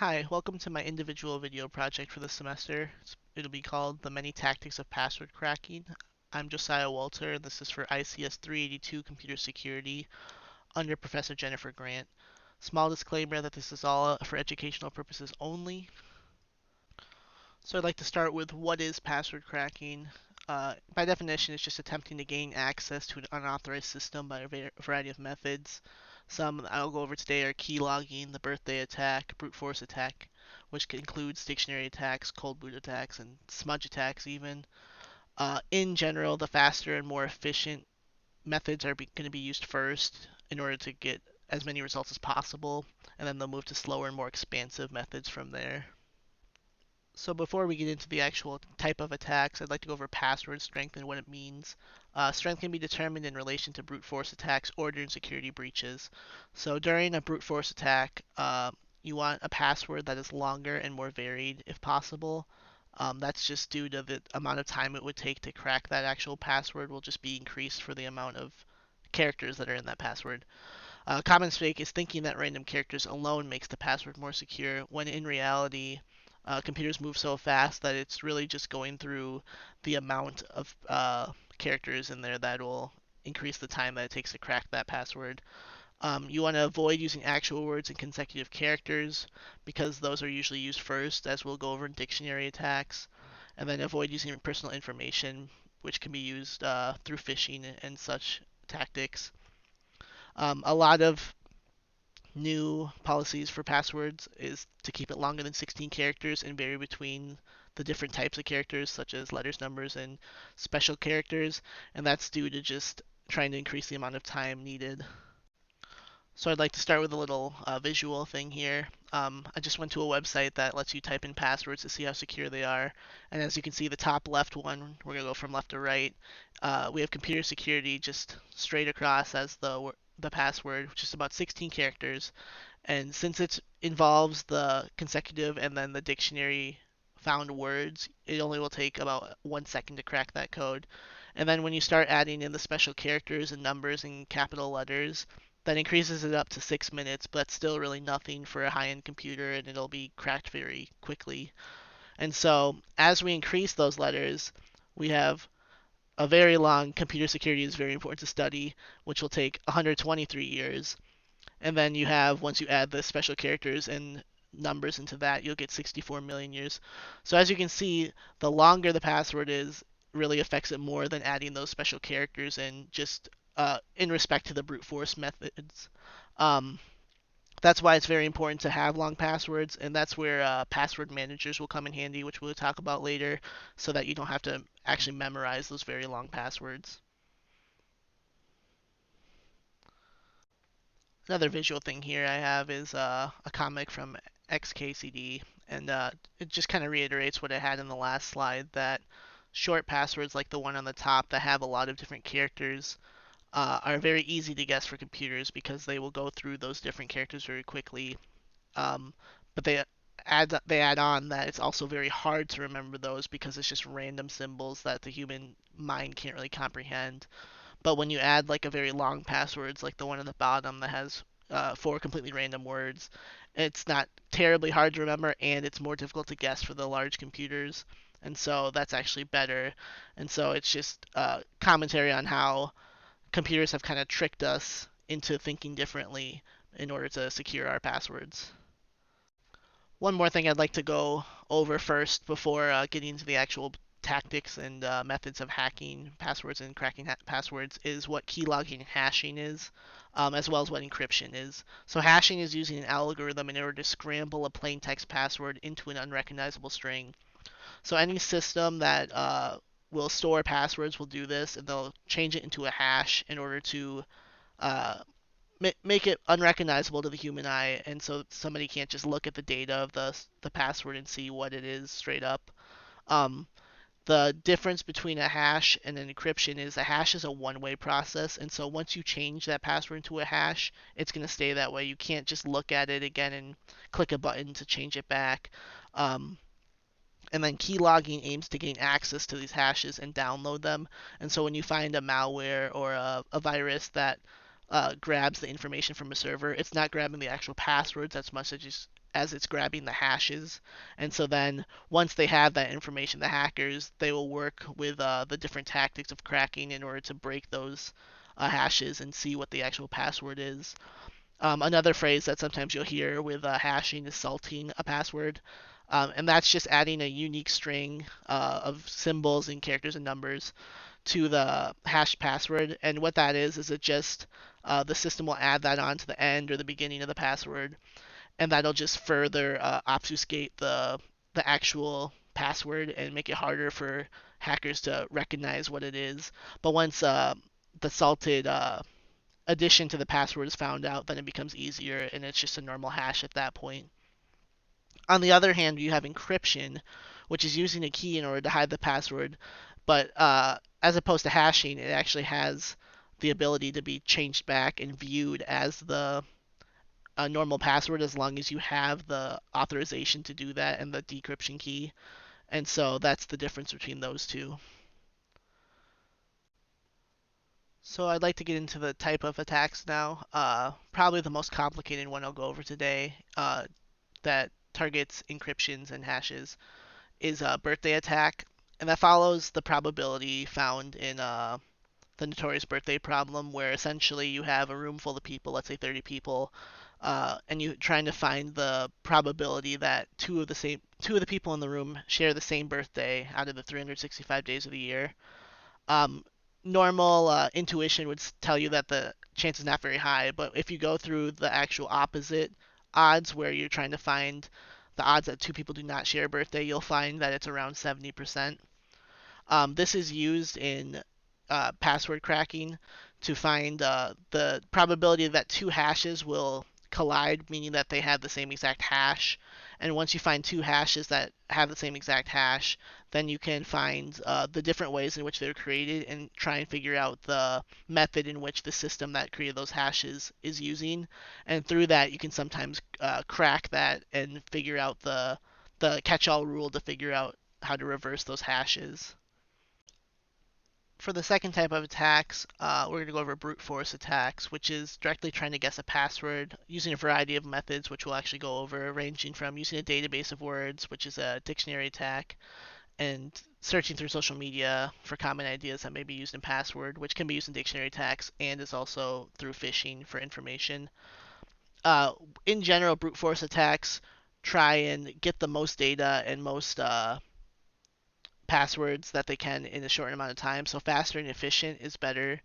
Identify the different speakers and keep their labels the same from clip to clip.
Speaker 1: Hi, welcome to my individual video project for this semester. It'll be called The Many Tactics of Password Cracking. I'm Josiah Walter, and this is for ICS 382 Computer Security under Professor Jennifer Grant. Small disclaimer that this is all for educational purposes only. So I'd like to start with what is password cracking. By definition, it's just attempting to gain access to an unauthorized system by a variety of methods. Some I'll go over today are key logging, the birthday attack, brute force attack, which includes dictionary attacks, cold boot attacks, and smudge attacks even. In general, the faster and more efficient methods are going to be used first in order to get as many results as possible, and then they'll move to slower and more expansive methods from there. So before we get into the actual type of attacks, I'd like to go over password strength and what it means. Strength can be determined in relation to brute force attacks or during security breaches. So during a brute force attack, you want a password that is longer and more varied if possible. That's just due to the amount of time it would take to crack that actual password will just be increased for the amount of characters that are in that password. Common mistake is thinking that random characters alone makes the password more secure, when in reality, computers move so fast that it's really just going through the amount of characters in there that will increase the time that it takes to crack that password. You want to avoid using actual words and consecutive characters because those are usually used first, as we'll go over in dictionary attacks. And then avoid using personal information, which can be used through phishing and such tactics. A lot of new policies for passwords is to keep it longer than 16 characters and vary between the different types of characters, such as letters, numbers, and special characters, and that's due to just trying to increase the amount of time needed. So I'd like to start with a little visual thing here. I just went to a website that lets you type in passwords to see how secure they are. And as you can see, the top left one, we're going to go from left to right. We have computer security just straight across as the password, which is about 16 characters. And since it involves the consecutive and then the dictionary found words, it only will take about 1 second to crack that code. And then when you start adding in the special characters and numbers and capital letters, that increases it up to 6 minutes, but that's still really nothing for a high-end computer, and it'll be cracked very quickly. And so as we increase those letters, we have a very long computer security is very important to study, which will take 123 years. And then you have, once you add the special characters and numbers into that, you'll get 64 million years. So as you can see, the longer the password is, really affects it more than adding those special characters and just in respect to the brute force methods. Um, that's why it's very important to have long passwords, and that's where password managers will come in handy, which we'll talk about later, so that you don't have to actually memorize those very long passwords. Another visual thing here I have is a comic from XKCD, and it just kind of reiterates what I had in the last slide, that short passwords like the one on the top that have a lot of different characters are very easy to guess for computers because they will go through those different characters very quickly. But they add on that it's also very hard to remember those because it's just random symbols that the human mind can't really comprehend. But when you add like a very long passwords, like the one at the bottom that has four completely random words, it's not terribly hard to remember, and it's more difficult to guess for the large computers. And so that's actually better. And so it's just commentary on how computers have kind of tricked us into thinking differently in order to secure our passwords. One more thing I'd like to go over first before getting into the actual tactics and methods of hacking passwords and cracking passwords is what keylogging and hashing is, as well as what encryption is. So hashing is using an algorithm in order to scramble a plain text password into an unrecognizable string. So any system that will store passwords will do this, and they'll change it into a hash in order to uh, make it unrecognizable to the human eye, and so somebody can't just look at the data of the password and see what it is straight up. Um, the difference between a hash and an encryption is a hash is a one-way process, and so once you change that password into a hash, it's going to stay that way. You can't just look at it again and click a button to change it back. Um, and then keylogging aims to gain access to these hashes and download them. And so when you find a malware or a virus that grabs the information from a server, it's not grabbing the actual passwords as much as it's grabbing the hashes. And so then once they have that information, the hackers, they will work with the different tactics of cracking in order to break those hashes and see what the actual password is. Another phrase that sometimes you'll hear with hashing is salting a password. And that's just adding a unique string of symbols and characters and numbers to the hash password. And what that is it just the system will add that on to the end or the beginning of the password, and that'll just further obfuscate the actual password and make it harder for hackers to recognize what it is. But once the salted addition to the password is found out, then it becomes easier, and it's just a normal hash at that point. On the other hand, you have encryption, which is using a key in order to hide the password, but as opposed to hashing, it actually has the ability to be changed back and viewed as the normal password as long as you have the authorization to do that and the decryption key. And so that's the difference between those two. So I'd like to get into the type of attacks now. Probably the most complicated one I'll go over today that targets encryptions and hashes is a birthday attack, and that follows the probability found in the notorious birthday problem, where essentially you have a room full of people, let's say 30 people, and you're trying to find the probability that two of the people in the room share the same birthday out of the 365 days of the year. Um, Normal intuition would tell you that the chance is not very high, but if you go through the actual opposite odds, where you're trying to find the odds that two people do not share a birthday, you'll find that it's around 70%. This is used in password cracking to find the probability that two hashes will collide, meaning that they have the same exact hash. And once you find two hashes that have the same exact hash, then you can find the different ways in which they're created and try and figure out the method in which the system that created those hashes is using. And through that, you can sometimes crack that and figure out the catch-all rule to figure out how to reverse those hashes. For the second type of attacks, we're going to go over brute force attacks, which is directly trying to guess a password using a variety of methods, which we'll actually go over, ranging from using a database of words, which is a dictionary attack, and searching through social media for common ideas that may be used in password, which can be used in dictionary attacks and is also through phishing for information. In general, brute force attacks try and get the most data and most passwords that they can in a short amount of time. So faster and efficient is better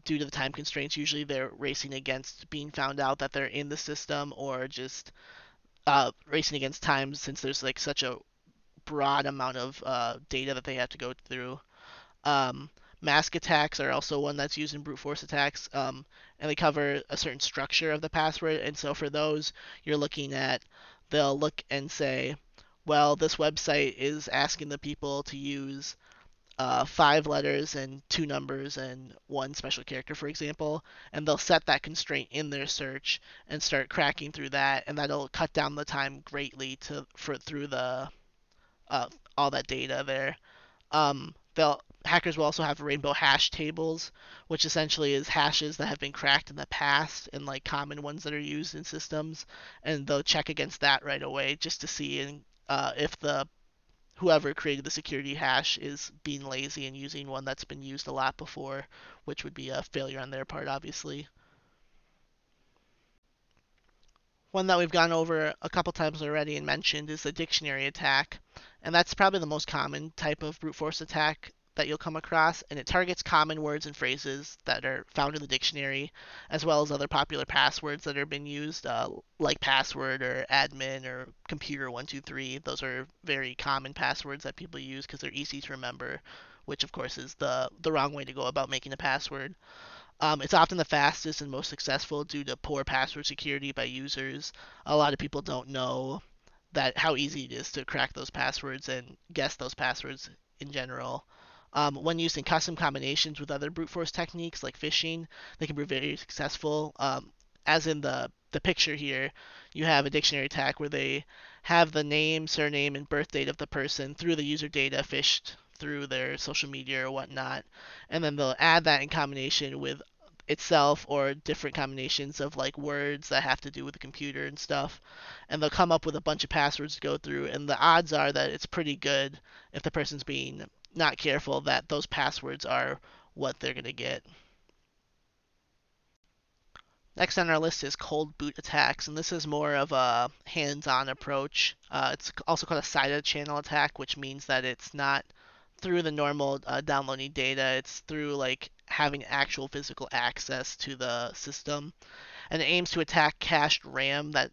Speaker 1: due to the time constraints. Usually they're racing against being found out that they're in the system, or just racing against time, since there's like such a broad amount of data that they have to go through. Um, Mask attacks are also one that's used in brute force attacks, and they cover a certain structure of the password. And so for those, you're looking at, they'll look and say, well, this website is asking the people to use 5 letters and 2 numbers and 1 special character, for example, and they'll set that constraint in their search and start cracking through that, and that'll cut down the time greatly for through the uh, all that data there. They'll Hackers will also have rainbow hash tables, which essentially is hashes that have been cracked in the past and like common ones that are used in systems, and they'll check against that right away just to see if the whoever created the security hash is being lazy and using one that's been used a lot before, which would be a failure on their part, obviously. One that we've gone over a couple times already and mentioned is the dictionary attack, and that's probably the most common type of brute force attack that you'll come across, and it targets common words and phrases that are found in the dictionary, as well as other popular passwords that are being used, like password or admin or computer123. Those are very common passwords that people use because they're easy to remember, which of course is the wrong way to go about making a password. It's often the fastest and most successful due to poor password security by users. A lot of people don't know that how easy it is to crack those passwords and guess those passwords in general. When used in custom combinations with other brute force techniques like phishing, they can be very successful. As in the picture here, you have a dictionary attack where they have the name, surname, and birth date of the person through the user data phished through their social media or whatnot, and then they'll add that in combination with itself or different combinations of like words that have to do with the computer and stuff. And they'll come up with a bunch of passwords to go through, and the odds are that it's pretty good if the person's being not careful that those passwords are what they're going to get. Next on our list is cold boot attacks, and this is more of a hands-on approach. It's also called a side channel attack, which means that it's not through the normal downloading data. It's through like having actual physical access to the system, and it aims to attack cached RAM that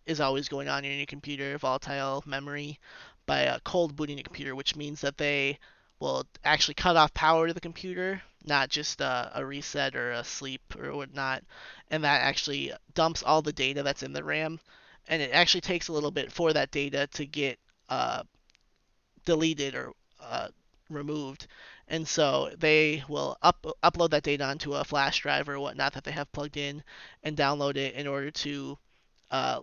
Speaker 1: is always going on in your computer, volatile memory, by cold booting your computer, which means that they will actually cut off power to the computer, not just a reset or a sleep or whatnot, and that actually dumps all the data that's in the RAM, and it actually takes a little bit for that data to get uh, deleted or removed. And so they will upload that data onto a flash drive or whatnot that they have plugged in and download it in order to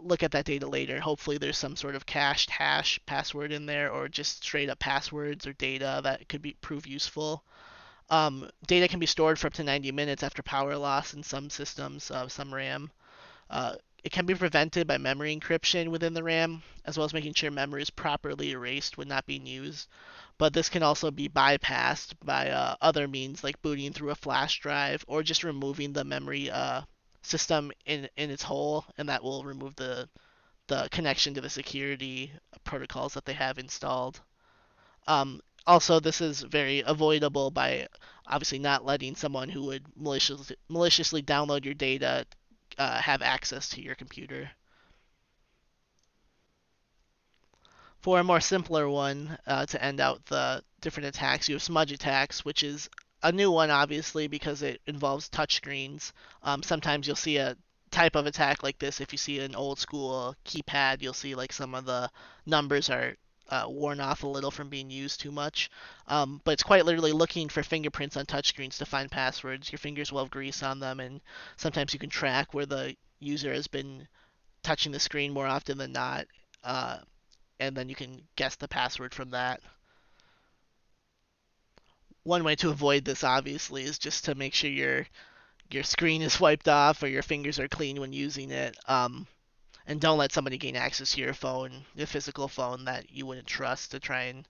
Speaker 1: look at that data later. Hopefully, there's some sort of cached hash password in there, or just straight up passwords or data that could prove useful. Data can be stored for up to 90 minutes after power loss in some systems, some RAM. Uh, it can be prevented by memory encryption within the RAM, as well as making sure memory is properly erased when not being used. But this can also be bypassed by other means, like booting through a flash drive or just removing the memory system in its whole, and that will remove the connection to the security protocols that they have installed. Also, this is very avoidable by obviously not letting someone who would maliciously download your data have access to your computer. For a more simpler one, to end out the different attacks, you have smudge attacks, which is a new one, obviously, because it involves touchscreens. Sometimes you'll see a type of attack like this. If you see an old school keypad, you'll see like some of the numbers are worn off a little from being used too much. But it's quite literally looking for fingerprints on touchscreens to find passwords. Your fingers will have grease on them, and sometimes you can track where the user has been touching the screen more often than not. And then you can guess the password from that. One way to avoid this, obviously, is just to make sure your screen is wiped off or your fingers are clean when using it. And don't let somebody gain access to your phone, your physical phone that you wouldn't trust to try and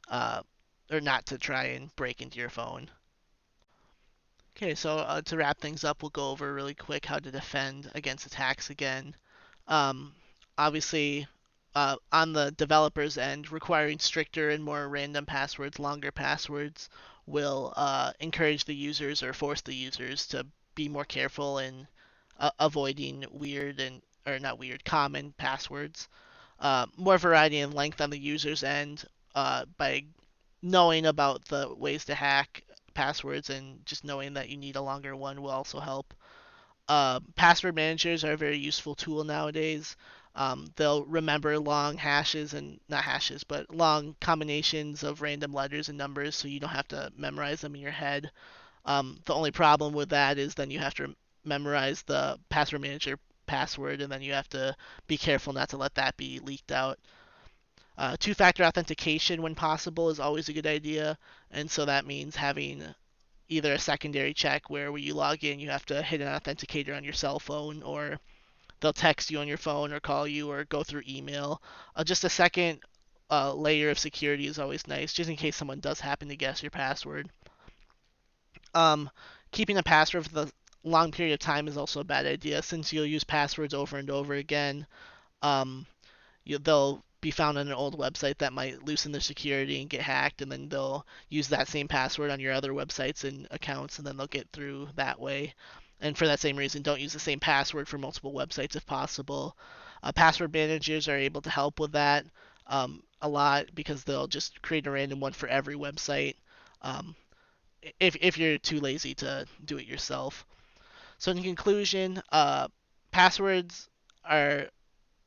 Speaker 1: uh, or not to try and break into your phone. Okay, so to wrap things up, we'll go over really quick how to defend against attacks again. Um, Obviously, on the developer's end, requiring stricter and more random passwords, longer passwords, will encourage the users or force the users to be more careful in avoiding weird and or not weird, common passwords. More variety and length on the user's end by knowing about the ways to hack passwords and just knowing that you need a longer one will also help. Password managers are a very useful tool nowadays. They'll remember long hashes and not hashes, but long combinations of random letters and numbers, so you don't have to memorize them in your head. The only problem with that is then you have to memorize the password manager password, and then you have to be careful not to let that be leaked out. Two-factor authentication, when possible, is always a good idea, and so that means having either a secondary check where when you log in, you have to hit an authenticator on your cell phone, or they'll text you on your phone or call you or go through email. Just a second layer of security is always nice, just in case someone does happen to guess your password. Um, Keeping a password for the long period of time is also a bad idea, since you'll use passwords over and over again. Um, they'll be found on an old website that might loosen their security and get hacked, and then they'll use that same password on your other websites and accounts, and then they'll get through that way. And for that same reason, don't use the same password for multiple websites if possible. Password managers are able to help with that a lot, because they'll just create a random one for every website um, if you're too lazy to do it yourself. So in conclusion, passwords are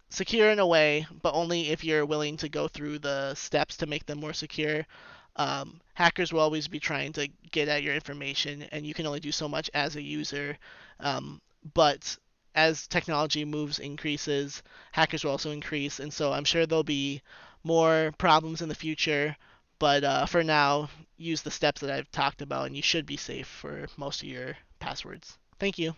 Speaker 1: secure in a way, but only if you're willing to go through the steps to make them more secure. Hackers will always be trying to get at your information, and you can only do so much as a user. But as technology increases, hackers will also increase, and so I'm sure there'll be more problems in the future. But for now, use the steps that I've talked about, and you should be safe for most of your passwords. Thank you.